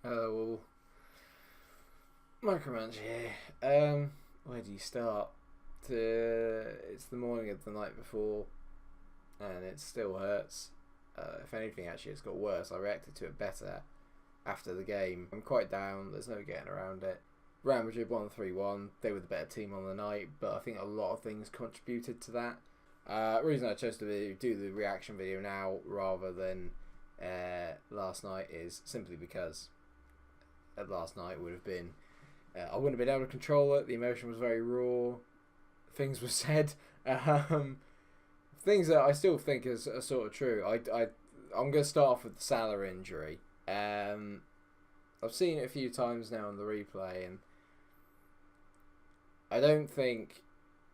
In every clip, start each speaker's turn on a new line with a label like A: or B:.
A: Well, Munch here. Where do you start? It's the morning of the night before, and it still hurts. If anything, actually, it's got worse. I reacted to it better after the game. I'm quite down. There's no getting around it. Real Madrid won 3-1. They were the better team on the night, but I think a lot of things contributed to that. The reason I chose to do the reaction video now rather than last night is simply because last night would have been I wouldn't have been able to control it. The emotion was very raw. Things were said, things that I still think are sort of true. I'm going to start off with the Salah injury. I've seen it a few times now on the replay, and I don't think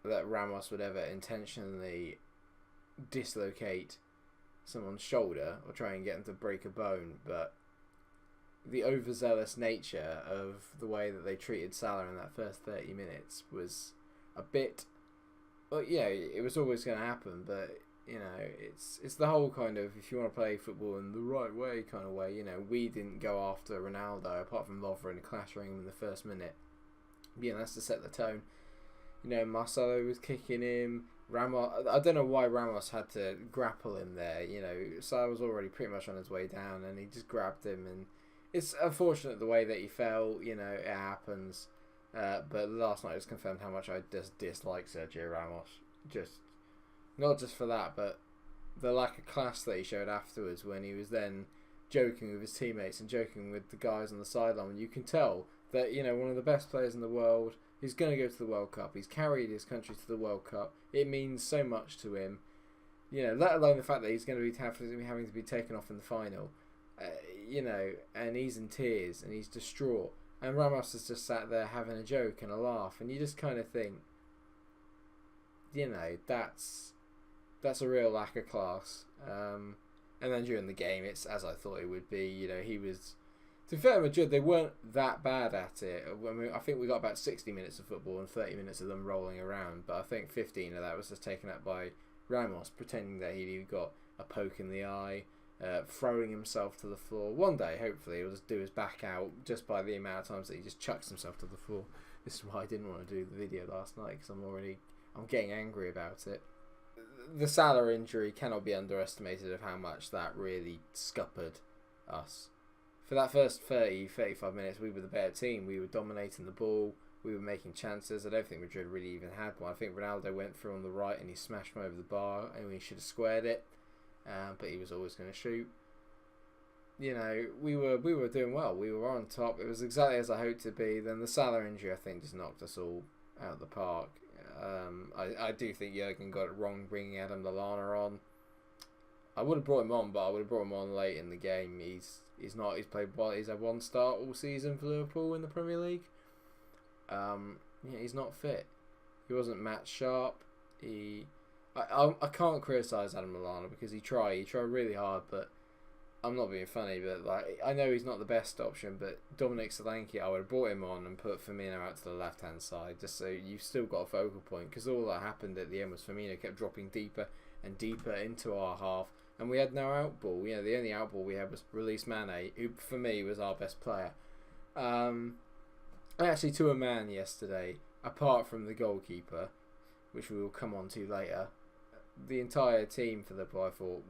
A: that Ramos would ever intentionally dislocate someone's shoulder or try and get them to break a bone, but the overzealous nature of the way that they treated Salah in that first 30 minutes was a bit... Well, yeah, it was always going to happen, but, you know, it's the whole kind of, if you want to play football in the right way kind of way, you know, we didn't go after Ronaldo, apart from Lovren clattering him in the first minute. Yeah, that's to set the tone. You know, Marcelo was kicking him. Ramos, I don't know why Ramos had to grapple him there. You know, Salah was already pretty much on his way down, and he just grabbed him. And it's unfortunate the way that he fell. You know, it happens. But last night was confirmed how much I just dislike Sergio Ramos. Just not just for that, but the lack of class that he showed afterwards when he was then joking with his teammates and joking with the guys on the sideline. You can tell that, you know, one of the best players in the world, he's going to go to the World Cup. He's carried his country to the World Cup. It means so much to him. You know, let alone the fact that he's going to be having to be taken off in the final. You know, and he's in tears and he's distraught. And Ramos has just sat there having a joke and a laugh. And you just kind of think, you know, that's a real lack of class. And then during the game, it's as I thought it would be. You know, he was... To be fair, Madrid, they weren't that bad at it. I mean, I think we got about 60 minutes of football and 30 minutes of them rolling around. But I think 15 of that was just taken up by Ramos, pretending that he'd got a poke in the eye, throwing himself to the floor. One day, hopefully, he'll just do his back out just by the amount of times that he just chucks himself to the floor. This is why I didn't want to do the video last night, because I'm getting angry about it. The Salah injury cannot be underestimated of how much that really scuppered us. For that first 30-35 minutes, we were the better team. We were dominating the ball. We were making chances. I don't think Madrid really even had one. I think Ronaldo went through on the right and he smashed one over the bar and we should have squared it. But he was always going to shoot. You know, we were doing well. We were on top. It was exactly as I hoped to be. Then the Salah injury, I think, just knocked us all out of the park. I do think Jurgen got it wrong bringing Adam Lallana on. I would have brought him on, but I would have brought him on late in the game. He's played well. He's had one start all season for Liverpool in the Premier League. Yeah, he's not fit. He wasn't match sharp. I can't criticise Adam Lallana because he tried really hard, but I'm not being funny. But like, I know he's not the best option, but Dominic Solanke, I would have brought him on and put Firmino out to the left hand side, just so you've still got a focal point. Because all that happened at the end was Firmino kept dropping deeper and deeper into our half. And we had no outball. You know, the only outball we had was release Mane, who for me was our best player. And actually, to a man yesterday, apart from the goalkeeper, which we will come on to later, the entire team for Liverpool, I thought,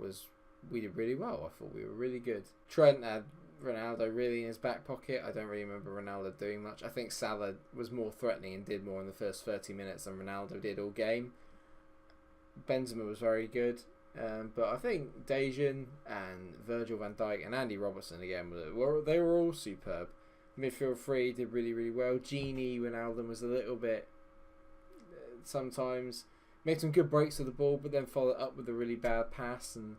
A: we did really well. I thought we were really good. Trent had Ronaldo really in his back pocket. I don't really remember Ronaldo doing much. I think Salah was more threatening and did more in the first 30 minutes than Ronaldo did all game. Benzema was very good. But I think Dejan and Virgil van Dijk and Andy Robertson again they were all superb. Midfield three did really, really well. Gini Wijnaldum was a little bit sometimes made some good breaks of the ball, but then followed up with a really bad pass and,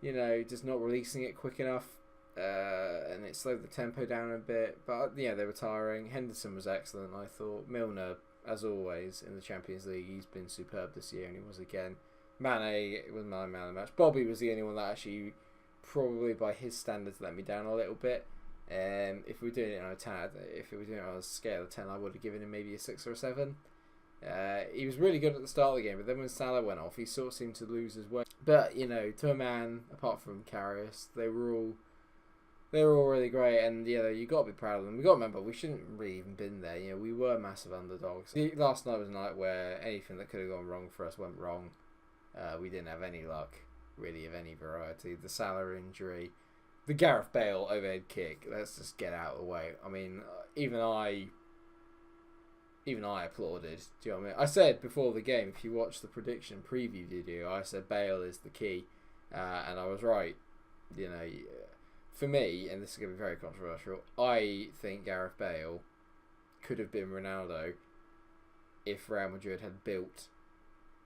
A: you know, just not releasing it quick enough, and it slowed the tempo down a bit. But yeah, they were tiring. Henderson was excellent, I thought. Milner, as always in the Champions League, he's been superb this year, and he was again. Mane was my man of the match. Bobby was the only one that actually, probably by his standards, let me down a little bit. If we were doing it on if we were doing it on a scale of 10, I would have given him maybe a 6 or a 7. He was really good at the start of the game, but then when Salah went off, he sort of seemed to lose his way. But, you know, to a man, apart from Karius, they were They're all really great, and you got to be proud of them. We got to remember we shouldn't really even been there. We were massive underdogs. Last night was a night where anything that could have gone wrong for us went wrong. We didn't have any luck, really, of any variety. The Salah injury, the Gareth Bale overhead kick. Let's just get out of the way. I mean, even I applauded. Do you know what I mean? I said before the game, if you watch the prediction preview video, I said Bale is the key, and I was right. For me, and this is going to be very controversial, I think Gareth Bale could have been Ronaldo if Real Madrid had built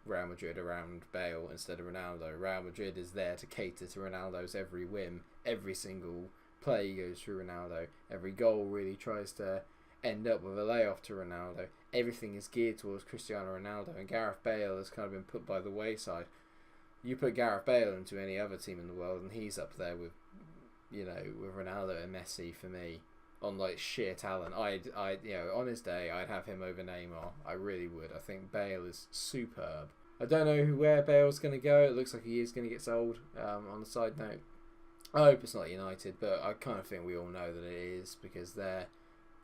A: Real Madrid around Bale instead of Ronaldo. Real Madrid is there to cater to Ronaldo's every whim. Every single play goes through Ronaldo. Every goal really tries to end up with a layoff to Ronaldo. Everything is geared towards Cristiano Ronaldo, and Gareth Bale has kind of been put by the wayside. You put Gareth Bale into any other team in the world, and he's up there with Ronaldo and Messi for me on like sheer talent. On his day, I'd have him over Neymar. I really would. I think Bale is superb. I don't know where Bale's going to go. It looks like he is going to get sold. On the side note, I hope it's not United, but I kind of think we all know that it is, because they're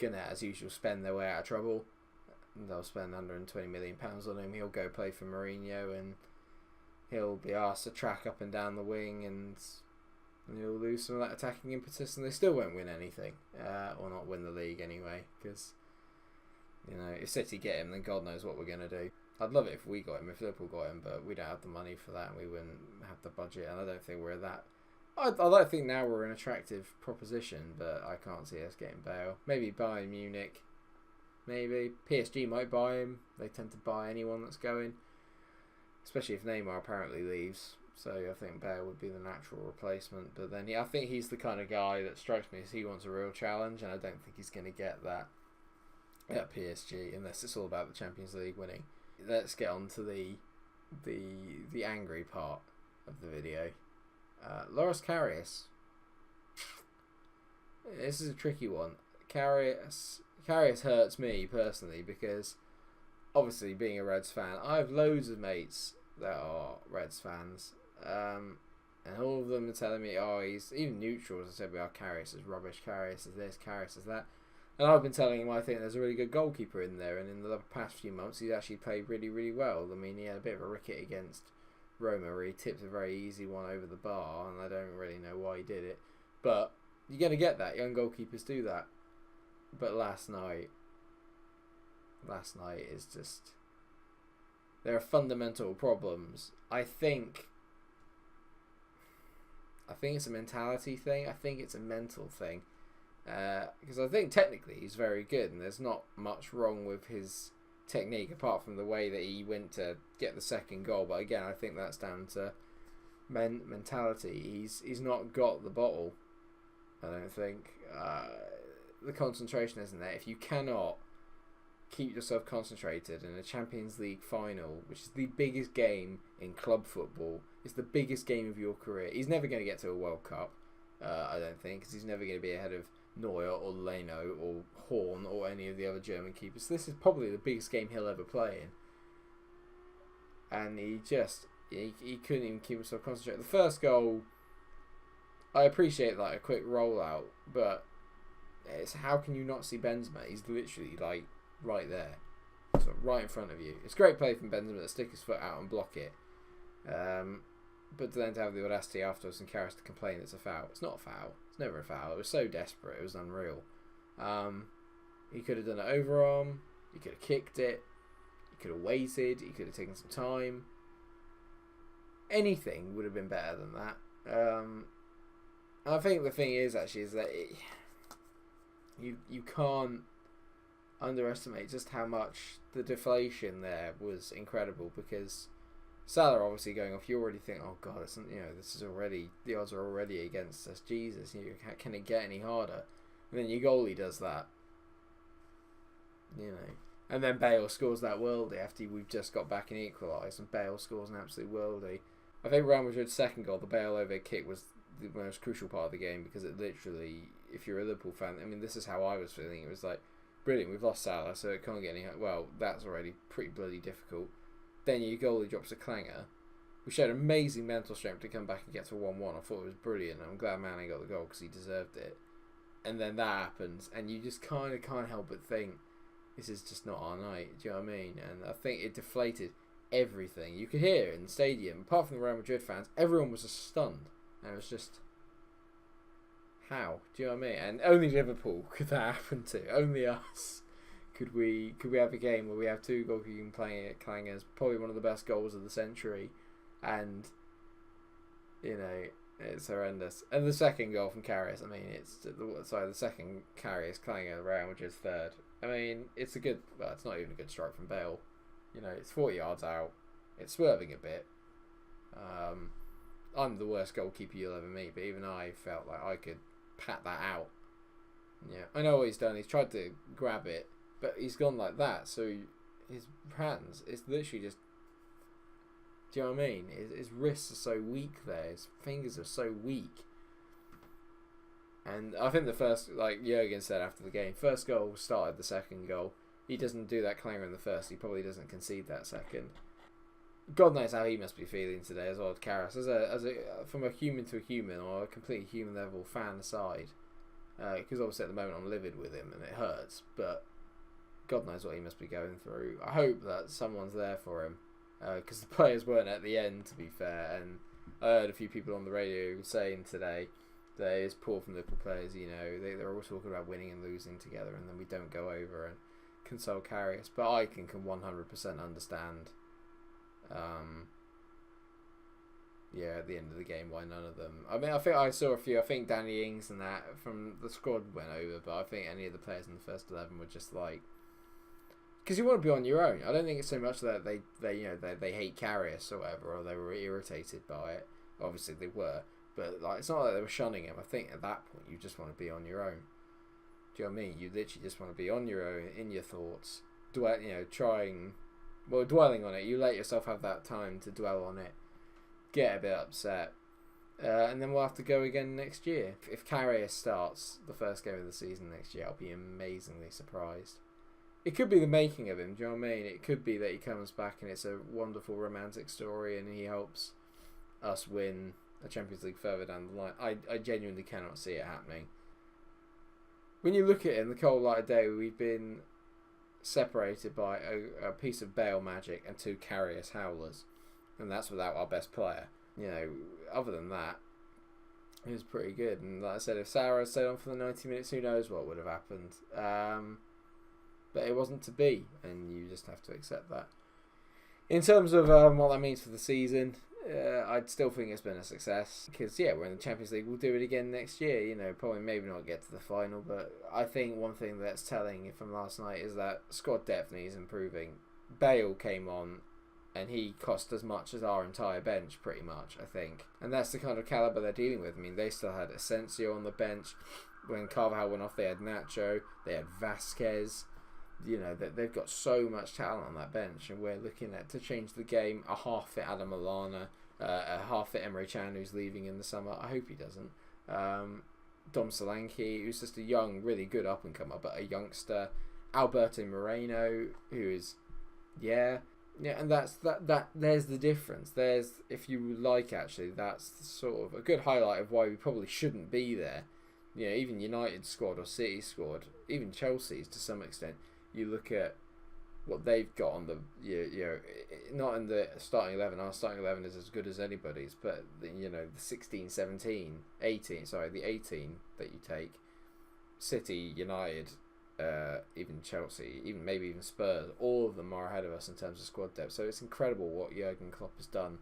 A: gonna, as usual, spend their way out of trouble. They'll spend £120 million on him. He'll go play for Mourinho, and he'll be asked to track up and down the wing, and he'll lose some of that attacking impetus, and they still won't win anything, or not win the league anyway, because if City get him, then God knows what we're going to do. I'd love it if we got him, if Liverpool got him, but we don't have the money for that, and we wouldn't have the budget, and I don't think we're that. I don't think now we're an attractive proposition, but I can't see us getting Bale. Maybe Bayern Munich, maybe PSG might buy him. They tend to buy anyone that's going, especially if Neymar apparently leaves. So I think Bale would be the natural replacement. But then I think he's the kind of guy that strikes me as he wants a real challenge, and I don't think he's going to get that at PSG unless it's all about the Champions League winning. Let's get on to the angry part of the video. Loris Karius. This is a tricky one. Karius hurts me personally because obviously being a Reds fan, I have loads of mates that are Reds fans, and all of them are telling me, he's even neutrals. I said, Karius is rubbish, Karius is this, Karius is that. And I've been telling him I think there's a really good goalkeeper in there, and in the past few months he's actually played really, really well. I mean, he had a bit of a ricket against Roma where he tipped a very easy one over the bar, and I don't really know why he did it. But you're going to get that. Young goalkeepers do that. But last night is just... There are fundamental problems. I think it's a mentality thing. I think it's a mental thing. Because I think technically he's very good, and there's not much wrong with his technique apart from the way that he went to get the second goal. But again, I think that's down to mentality. He's not got the bottle, I don't think. The concentration isn't there. If you cannot keep yourself concentrated in a Champions League final, which is the biggest game in club football, it's the biggest game of your career. He's never going to get to a World Cup, I don't think, because he's never going to be ahead of Neuer or Leno or Horn or any of the other German keepers. This is probably the biggest game he'll ever play in, and he couldn't even keep himself concentrated. The first goal, I appreciate like a quick rollout, but it's how can you not see Benzema? He's literally like right there, so right in front of you. It's great play from Benzema to stick his foot out and block it, but then to have the audacity afterwards and Karius to complain it's a foul. It's not a foul. It's never a foul. It was so desperate. It was unreal. He could have done it overarm. He could have kicked it. He could have waited. He could have taken some time. Anything would have been better than that. I think the thing is that you can't underestimate just how much the deflation there was incredible, because Salah obviously going off, you already think, oh god, this is already, the odds are already against us. Jesus, can it get any harder? And then your goalie does that, and then Bale scores that worldie after we've just got back and equalised, and Bale scores an absolute worldie. I think Real Madrid's second goal, the Bale overhead kick, was the most crucial part of the game, because it literally, if you're a Liverpool fan, I mean, this is how I was feeling. It was like, brilliant, we've lost Salah, so it can't get any... Well, that's already pretty bloody difficult. Then your goalie drops a clanger, We showed amazing mental strength to come back and get to 1-1. I thought it was brilliant. I'm glad Manning got the goal because he deserved it. And then that happens, and you just kind of can't help but think, this is just not our night. Do you know what I mean? And I think it deflated everything. You could hear it in the stadium. Apart from the Real Madrid fans, everyone was just stunned. And it was just, how? Do you know what I mean? And only Liverpool could that happen to. Only us. Could we have a game where we have two goalkeeping clangers, probably one of the best goals of the century, and it's horrendous. And the second goal from Karius, I mean, the second Karius clanger, Real Madrid's third. I mean, it's not even a good strike from Bale. It's 40 yards out. It's swerving a bit. I'm the worst goalkeeper you'll ever meet, but even I felt like I could pat that out. Yeah, I know what he's done. He's tried to grab it, but he's gone like that. So his hands, it's literally just. Do you know what I mean? His wrists are so weak there. His fingers are so weak. And I think the first, like Jurgen said after the game, first goal started the second goal. He doesn't do that clanger in the first. He probably doesn't concede that second. God knows how he must be feeling today as well, Karius. From a human to a human, or a completely human level fan aside, because obviously at the moment I'm livid with him and it hurts. But God knows what he must be going through. I hope that someone's there for him, because the players weren't at the end, to be fair. And I heard a few people on the radio saying today that it's poor from Liverpool players. They're all talking about winning and losing together, and then we don't go over and console Karius. But I can 100% understand. At the end of the game, why none of them? I mean, I think I saw a few. I think Danny Ings and that from the squad went over, but I think any of the players in the first 11 were just like, because you want to be on your own. I don't think it's so much that they hate Karius or whatever, or they were irritated by it. Obviously they were, but like it's not like they were shunning him. I think at that point you just want to be on your own. Do you know what I mean? You literally just want to be on your own in your thoughts, dwelling on it. You let yourself have that time to dwell on it, get a bit upset, and then we'll have to go again next year. If Karius starts the first game of the season next year, I'll be amazingly surprised. It could be the making of him, do you know what I mean? It could be that he comes back and it's a wonderful romantic story and he helps us win a Champions League further down the line. I genuinely cannot see it happening. When you look at it in the cold light of day, we've been separated by a piece of Bale magic and two Karius howlers, and that's without our best player. Other than that, it was pretty good. And like I said, if Sarah stayed on for the 90 minutes, who knows what would have happened. But it wasn't to be, and you just have to accept that. In terms of what that means for the season, I'd still think it's been a success, because we're in the Champions League. We'll do it again next year. Probably maybe not get to the final, but I think one thing that's telling from last night is that squad depth is improving. Bale came on and he cost as much as our entire bench, pretty much, I think, and that's the kind of calibre they're dealing with. I mean, they still had Asensio on the bench. When Carvajal went off, they had Nacho, they had Vasquez. They've got so much talent on that bench, and we're looking at, to change the game, a half-fit Adam Lallana, a half-fit Emre Can, who's leaving in the summer. I hope he doesn't. Dom Solanke, who's just a young, really good up-and-comer, but a youngster. Alberto Moreno, who is, and that's that. There's the difference. If you like, actually, that's sort of a good highlight of why we probably shouldn't be there. Even United squad or City squad, even Chelsea's to some extent. You look at what they've got on the, not in the starting 11. Our starting 11 is as good as anybody's, but the 16, 17, 18, the 18 that you take, City, United, even Chelsea, maybe even Spurs, all of them are ahead of us in terms of squad depth. So it's incredible what Jurgen Klopp has done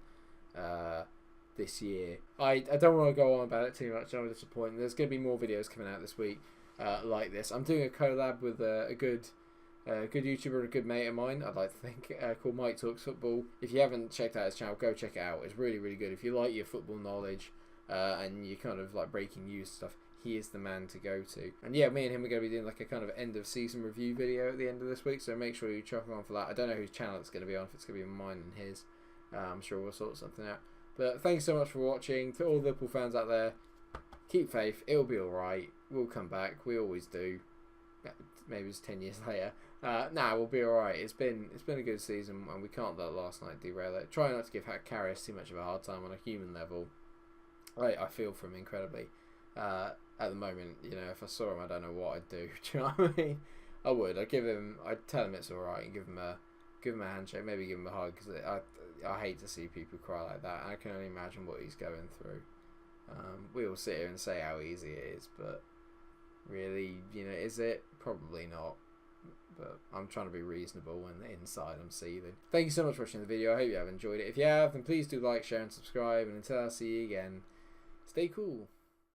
A: this year. I don't want to go on about it too much. I'm disappointed. There's going to be more videos coming out this week like this. I'm doing a collab with a good YouTuber and a good mate of mine, I'd like to think, called Mike Talks Football. If you haven't checked out his channel, go check it out. It's really, really good. If you like your football knowledge and you kind of like breaking news stuff, he is the man to go to. And me and him are going to be doing like a kind of end of season review video at the end of this week, so make sure you check on for that. I don't know whose channel it's going to be on, if it's going to be mine and his. I'm sure we'll sort something out. But thanks so much for watching. To all Liverpool fans out there, keep faith. It'll be alright. We'll come back. We always do. maybe it's 10 years later. We'll be alright. It's been a good season, and we can't let last night derail it. Try not to give Karius too much of a hard time on a human level. I feel for him incredibly. At the moment, if I saw him, I don't know what I'd do. Do you know what I mean? I would. I'd tell him it's alright and give him a handshake, maybe give him a hug, because I hate to see people cry like that. I can only imagine what he's going through. We all sit here and say how easy it is, but really, is it? Probably not. But I'm trying to be reasonable when inside I'm seething. Thank you so much for watching the video. I hope you have enjoyed it. If you have, then please do like, share and subscribe. And until I see you again, stay cool.